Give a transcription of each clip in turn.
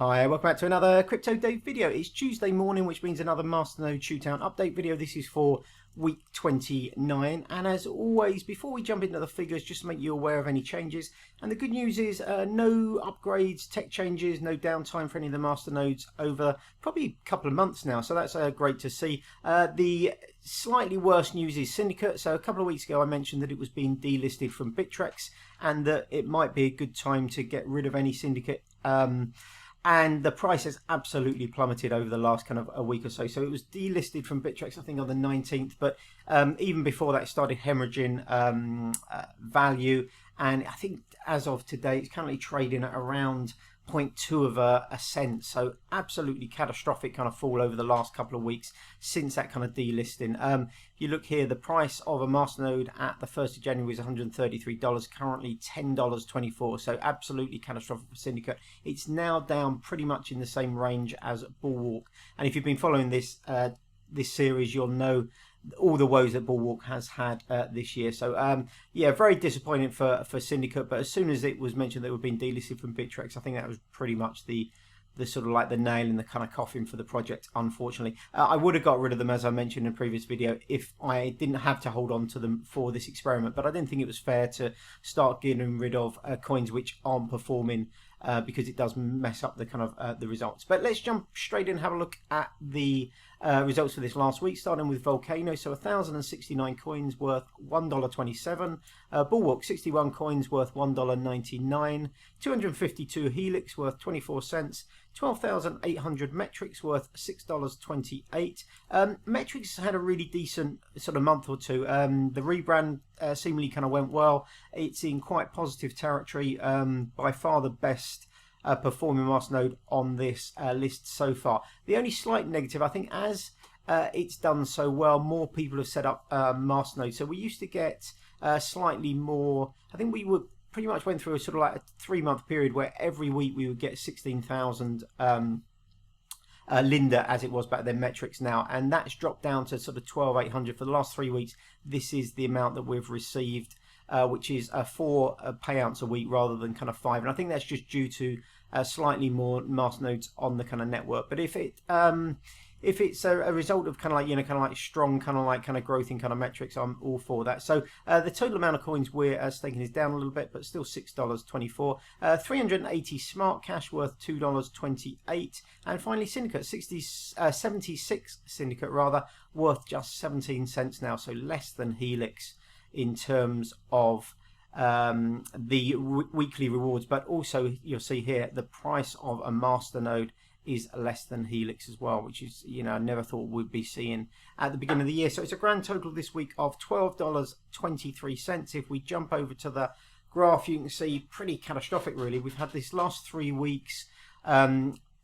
Hi, welcome back to another Crypto Day video. It's Tuesday morning, which means another Masternode Shootout update video. This is for week 29, and as always, before we jump into the figures, just to make you aware of any changes. And the good news is no upgrades, tech changes, no downtime for any of the masternodes over probably a couple of months now, so that's great to see. The slightly worse news is Syndicate. So a couple of weeks ago I mentioned that it was being delisted from Bittrex and that it might be a good time to get rid of any Syndicate. And the price has absolutely plummeted over the last kind of a week or so. So it was delisted from Bittrex, I think, on the 19th. But even before that, it started hemorrhaging value. And I think as of today, it's currently trading at around 0.2 of a cent. So absolutely catastrophic kind of fall over the last couple of weeks since that kind of delisting. If you look here, the price of a Masternode at the 1st of January is $133, currently $10.24. So absolutely catastrophic for Syndicate. It's now down pretty much in the same range as Bulwark. And if you've been following this this series, you'll know all the woes that Bulwark has had this year. So yeah, very disappointing for Syndicate. But as soon as it was mentioned that it was being delisted from Bittrex, I think that was pretty much the sort of like the nail in the kind of coffin for the project, unfortunately. I would have got rid of them, as I mentioned in a previous video, if I didn't have to hold on to them for this experiment. But I didn't think it was fair to start getting rid of coins which aren't performing, because it does mess up the kind of the results. But let's jump straight in and have a look at the results for this last week, starting with Vulcano. So 1,069 coins worth $1.27. Bulwark, 61 coins worth $1.99. 252 Helix worth 24 cents. 12,800 Metrix worth $6.28. Metrix had a really decent sort of month or two. The rebrand seemingly kind of went well. It's in quite positive territory. By far the best performing Masternode on this list so far. The only slight negative, I think, as it's done so well, more people have set up Masternode. So we used to get slightly more. I think we were pretty much went through a sort of like a 3-month period where every week we would get 16,000 Linda, as it was back then, Metrix now, and that's dropped down to sort of 12,800 for the last 3 weeks. This is the amount that we've received, which is 4 payouts a week rather than kind of 5, and I think that's just due to slightly more masternodes on the kind of network. But if it's a result of kind of like, you know, kind of like strong kind of growth in kind of metrics, I'm all for that. So the total amount of coins we're staking is down a little bit, but still $6.24. 380 Smartcash worth $2.28, and finally Syndicate, 76 Syndicate rather, worth just 17 cents now, so less than Helix in terms of the weekly rewards. But also you'll see here the price of a Masternode is less than Helix as well, which is, you know, I never thought we'd be seeing at the beginning of the year. So it's a grand total this week of $12.23. If we jump over to the graph, you can see pretty catastrophic really. We've had this last 3 weeks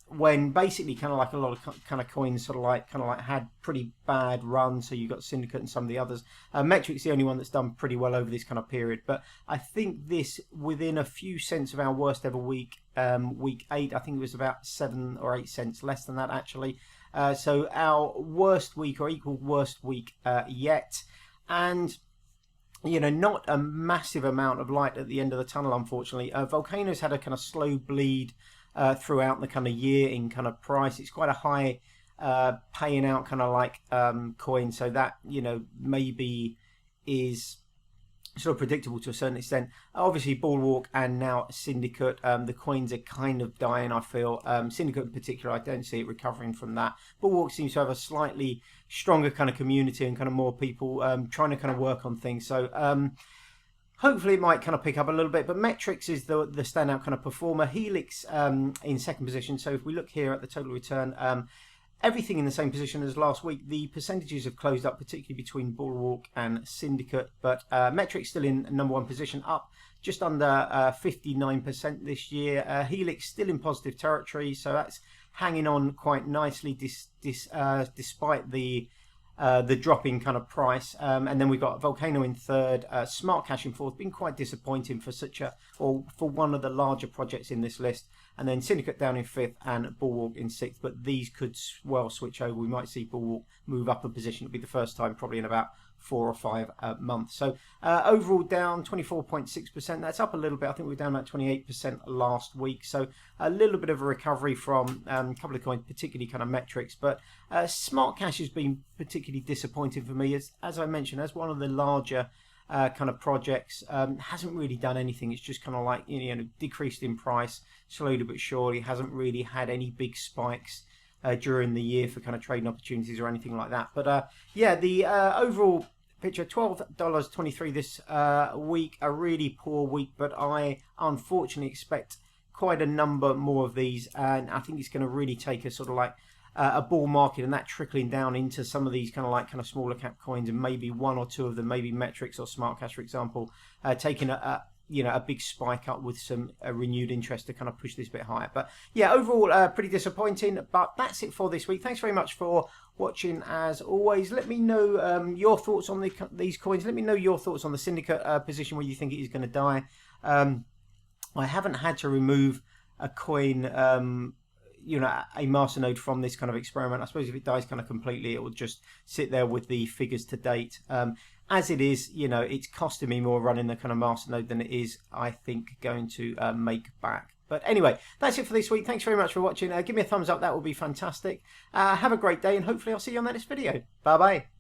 when basically kind of like a lot of kind of coins sort of like had pretty bad runs. So you've got Syndicate and some of the others. Metrix the only one that's done pretty well over this kind of period. But I think this, within a few cents of our worst ever week, week 8, I think it was about 7 or 8 cents less than that actually. So our worst week, or equal worst week yet. And you know, not a massive amount of light at the end of the tunnel, unfortunately. Vulcano's had a kind of slow bleed throughout the kind of year in kind of price. It's quite a high paying out kind of like coin, so that, you know, maybe is sort of predictable to a certain extent. Obviously Bulwark and now Syndicate, the coins are kind of dying, I feel. Syndicate in particular, I don't see it recovering from that. Bulwark seems to have a slightly stronger kind of community and kind of more people trying to kind of work on things. So hopefully it might kind of pick up a little bit, but Metrix is the standout kind of performer. Helix in second position. So if we look here at the total return, everything in the same position as last week. The percentages have closed up, particularly between Bulwark and Syndicate, but Metrix still in number 1 position, up just under 59% this year. Helix still in positive territory, so that's hanging on quite nicely despite the dropping kind of price, and then we've got Vulcano in third, Smartcash in fourth. Been quite disappointing for for one of the larger projects in this list, and then Syndicate down in fifth and Bulwark in sixth. But these could well switch over. We might see Bulwark move up a position. It'll be the first time probably in about 4 or 5 months. So overall down 24.6%. That's up a little bit. I think we were down about 28% last week. So a little bit of a recovery from a couple of coins, particularly kind of Metrix. But Smartcash has been particularly disappointing for me. As I mentioned, as one of the larger kind of projects, hasn't really done anything. It's just kind of like, decreased in price slowly but surely. Hasn't really had any big spikes during the year for kind of trading opportunities or anything like that. But yeah, the overall picture, $12.23 this week, a really poor week, but I unfortunately expect quite a number more of these, and I think it's going to really take a sort of like a bull market, and that trickling down into some of these kind of smaller cap coins, and maybe one or two of them, maybe Metrix or Smartcash, for example, taking a big spike up with some renewed interest to kind of push this bit higher. But yeah, overall pretty disappointing. But that's it for this week. Thanks very much for watching. As always, let me know your thoughts on these coins. Let me know your thoughts on the Syndicate position, where you think it is going to die. I haven't had to remove a coin, a Masternode from this kind of experiment. I suppose if it dies kind of completely, it will just sit there with the figures to date. As it is, it's costing me more running the kind of Masternode than it is, I think, going to make back. But anyway, that's it for this week. Thanks very much for watching. Give me a thumbs up. That would be fantastic. Have a great day, and hopefully I'll see you on the next video. Bye-bye.